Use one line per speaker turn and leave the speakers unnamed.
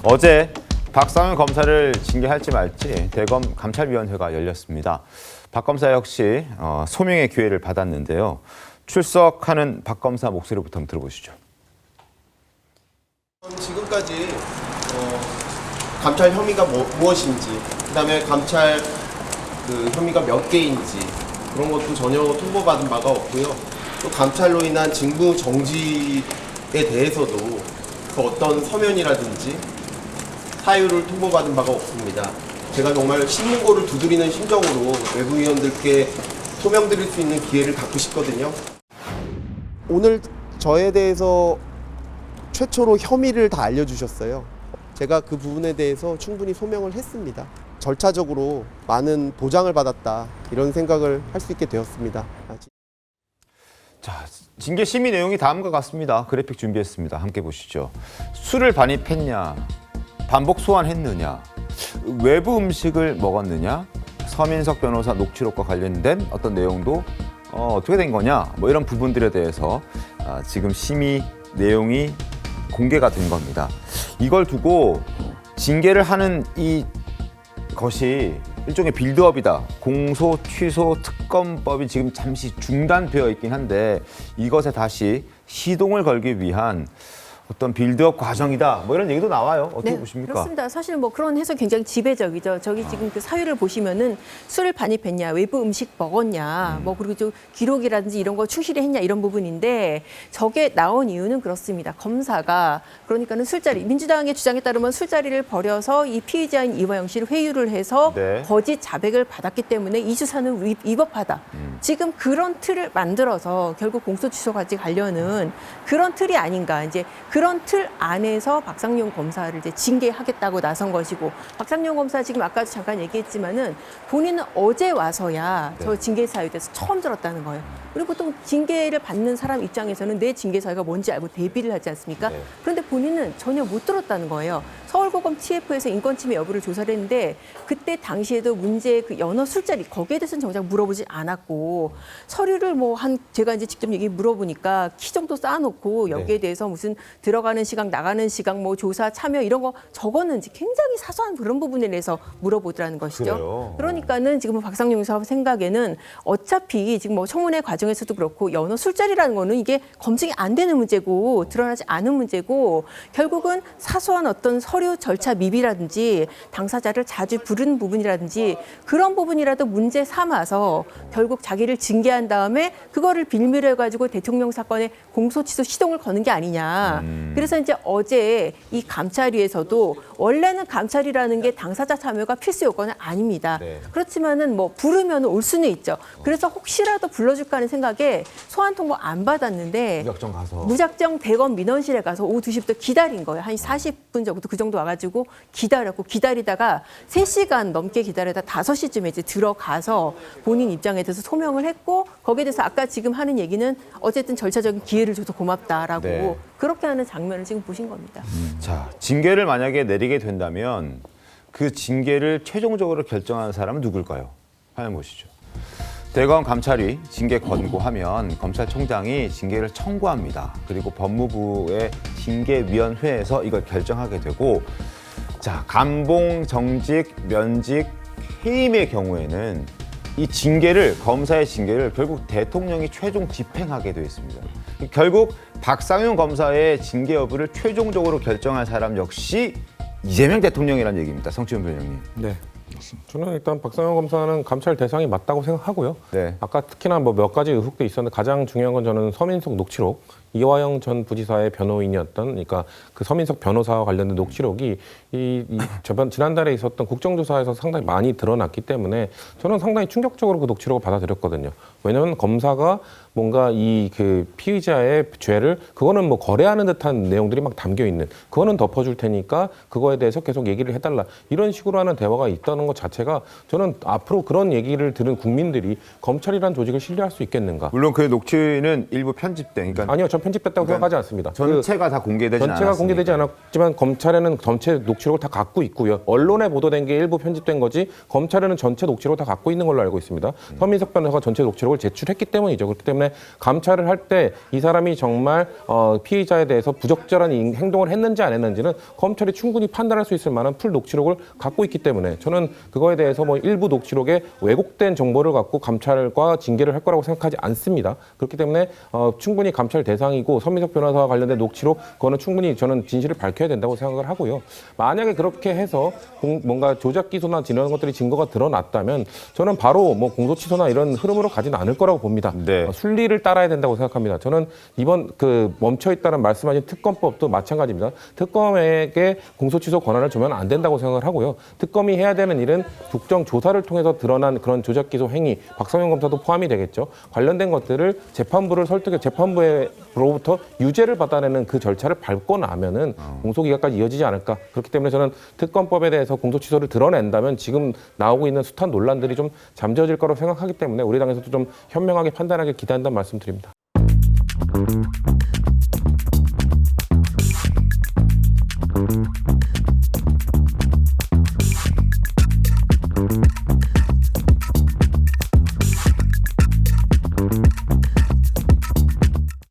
어제 박상현 검사를 징계할지 말지 대검 감찰위원회가 열렸습니다. 박 검사 역시 소명의 기회를 받았는데요. 출석하는 박 검사 목소리부터 한번 들어보시죠.
지금까지 감찰 혐의가 무엇인지, 그다음에 감찰 혐의가 몇 개인지 그런 것도 전혀 통보받은 바가 없고요. 또 감찰로 인한 직무 정지에 대해서도 그 어떤 서면이라든지 사유를 통보받은 바가 없습니다. 제가 정말 신문고를 두드리는 심정으로 외부위원들께 소명드릴 수 있는 기회를 갖고 싶거든요. 오늘 저에 대해서 최초로 혐의를 다 알려주셨어요. 제가 그 부분에 대해서 충분히 소명을 했습니다. 절차적으로 많은 보장을 받았다, 이런 생각을 할 수 있게 되었습니다.
자, 징계 심의 내용이 다음과 같습니다. 그래픽 준비했습니다. 함께 보시죠. 술을 반입했냐, 반복 소환했느냐, 외부 음식을 먹었느냐, 서민석 변호사 녹취록과 관련된 어떤 내용도 어떻게 된 거냐, 뭐 이런 부분들에 대해서 지금 심의 내용이 공개가 된 겁니다. 이걸 두고 징계를 하는 것이 일종의 빌드업이다. 공소, 취소, 특검법이 지금 잠시 중단되어 있긴 한데 이것에 다시 시동을 걸기 위한 어떤 빌드업 과정이다. 뭐 이런 얘기도 나와요. 어떻게 보십니까?
그렇습니다. 사실 뭐 그런 해석 굉장히 지배적이죠. 저기 지금 그 사유를 보시면은 술을 반입했냐, 외부 음식 먹었냐, 뭐 그리고 좀 기록이라든지 이런 거 충실히 했냐 이런 부분인데 저게 나온 이유는 그렇습니다. 검사가 그러니까는 술자리, 민주당의 주장에 따르면 술자리를 벌여서 이 피의자인 이화영 씨를 회유를 해서 거짓 자백을 받았기 때문에 이 주사는 위법하다. 지금 그런 틀을 만들어서 결국 공소취소까지 가려는 그런 틀이 아닌가. 이제 그런 틀 안에서 박상용 검사를 이제 징계하겠다고 나선 것이고, 박상용 검사 지금 아까도 잠깐 얘기했지만은 본인은 어제 와서야 저 징계 사유에 대해서 처음 들었다는 거예요. 그리고 보통 징계를 받는 사람 입장에서는 내 징계 사유가 뭔지 알고 대비를 하지 않습니까? 그런데 본인은 전혀 못 들었다는 거예요. 서울고검 TF에서 인권침해 여부를 조사를 했는데 그때 당시에도 문제의 그 연어 술자리 거기에 대해서는 정작 물어보지 않았고, 서류를 제가 이제 직접 얘기 물어보니까 키 정도 쌓아놓고 여기에 대해서 무슨 들어가는 시각, 나가는 시각, 뭐 조사 참여 이런 거 적었는지 굉장히 사소한 그런 부분에 대해서 물어보더라는 것이죠.
그래요?
그러니까는 지금 박상용 사업 생각에는 어차피 지금 뭐 청문회 과정에서도 그렇고 연어 술자리라는 거는 이게 검증이 안 되는 문제고 드러나지 않은 문제고, 결국은 사소한 어떤 서류 절차 미비라든지 당사자를 자주 부르는 부분이라든지 그런 부분이라도 문제 삼아서 결국 자기를 징계한 다음에 그거를 빌미로 해가지고 대통령 사건에 공소취소 시동을 거는 게 아니냐. 그래서 이제 어제 이 감찰위에서도 원래는 감찰이라는 게 당사자 참여가 필수 요건은 아닙니다. 그렇지만은 뭐 부르면 올 수는 있죠. 그래서 혹시라도 불러줄까 하는 생각에 소환 통보 안 받았는데 무작정 대검 민원실에 가서 오후 2시부터 기다린 거예요. 한 40분 정도 그 정도 와가지고 기다리다가 3시간 넘게 기다리다 5시쯤에 이제 들어가서 본인 입장에 대해서 소명을 했고, 거기에 대해서 아까 지금 하는 얘기는 어쨌든 절차적인 기회를 줘서 고맙다라고 그렇게 하는 장면을 지금 보신 겁니다.
자, 징계를 만약에 내리게 된다면 그 징계를 최종적으로 결정하는 사람은 누굴까요? 화면 보시죠. 대검 감찰위 징계 권고하면 검찰총장이 징계를 청구합니다. 그리고 법무부의 징계위원회에서 이걸 결정하게 되고, 자, 감봉, 정직, 면직, 해임의 경우에는 이 검사의 징계를 결국 대통령이 최종 집행하게 되어 있습니다. 결국 박상현 검사의 징계 여부를 최종적으로 결정할 사람 역시 이재명 대통령이라는 얘기입니다. 성치훈 변호사님.
네. 저는 일단 박상현 검사는 감찰 대상이 맞다고 생각하고요. 아까 특히나 뭐 몇 가지 의혹도 있었는데 가장 중요한 건 저는 서민석 녹취록, 이화영 전 부지사의 변호인이었던, 그러니까 그 서민석 변호사와 관련된 녹취록이 지난달에 있었던 국정조사에서 상당히 많이 드러났기 때문에 저는 상당히 충격적으로 그 녹취록을 받아들였거든요. 왜냐하면 검사가 뭔가 그 피의자의 죄를, 그거는 뭐 거래하는 듯한 내용들이 막 담겨 있는, 그거는 덮어줄 테니까 그거에 대해서 계속 얘기를 해달라, 이런 식으로 하는 대화가 있다는 것 자체가 저는 앞으로 그런 얘기를 들은 국민들이 검찰이라는 조직을 신뢰할 수 있겠는가.
물론 그 녹취는 일부 편집된, 그러니까
아니요, 전 편집됐다고 생각하지 않습니다.
전체가 다 공개되지 않았습니다.
전체가 공개되지 않았지만 검찰에는 전체 녹취록을 다 갖고 있고요. 언론에 보도된 게 일부 편집된 거지 검찰에는 전체 녹취록을 다 갖고 있는 걸로 알고 있습니다. 서민석 변호사가 전체 녹취록을 제출했기 때문이죠. 그렇기 때문에 때문에 감찰을 할 때 이 사람이 정말 피의자에 대해서 부적절한 행동을 했는지 안 했는지는 검찰이 충분히 판단할 수 있을 만한 풀 녹취록을 갖고 있기 때문에 저는 그거에 대해서 뭐 일부 녹취록에 왜곡된 정보를 갖고 감찰과 징계를 할 거라고 생각하지 않습니다. 그렇기 때문에 충분히 감찰 대상이고 서민석 변호사와 관련된 녹취록 그거는 충분히 저는 진실을 밝혀야 된다고 생각을 하고요. 만약에 그렇게 해서 뭔가 조작 기소나 이런 것들이 증거가 드러났다면 저는 바로 뭐 공소 취소나 이런 흐름으로 가지는 않을 거라고 봅니다.
네.
순리를 따라야 된다고 생각합니다. 저는 이번 그 멈춰 있다는 말씀하신 특검법도 마찬가지입니다. 특검에게 공소 취소 권한을 주면 안 된다고 생각을 하고요. 특검이 해야 되는 일은 국정 조사를 통해서 드러난 그런 조작 기소 행위, 박상현 검사도 포함이 되겠죠. 관련된 것들을 재판부를 설득해 재판부로부터 유죄를 받아내는 그 절차를 밟고 나면은 공소기각까지 이어지지 않을까. 그렇기 때문에 저는 특검법에 대해서 공소 취소를 드러낸다면 지금 나오고 있는 숱한 논란들이 좀 잠재워질 거라고 생각하기 때문에 우리 당에서도 좀 현명하게 판단하게 기대한다는 말씀드립니다.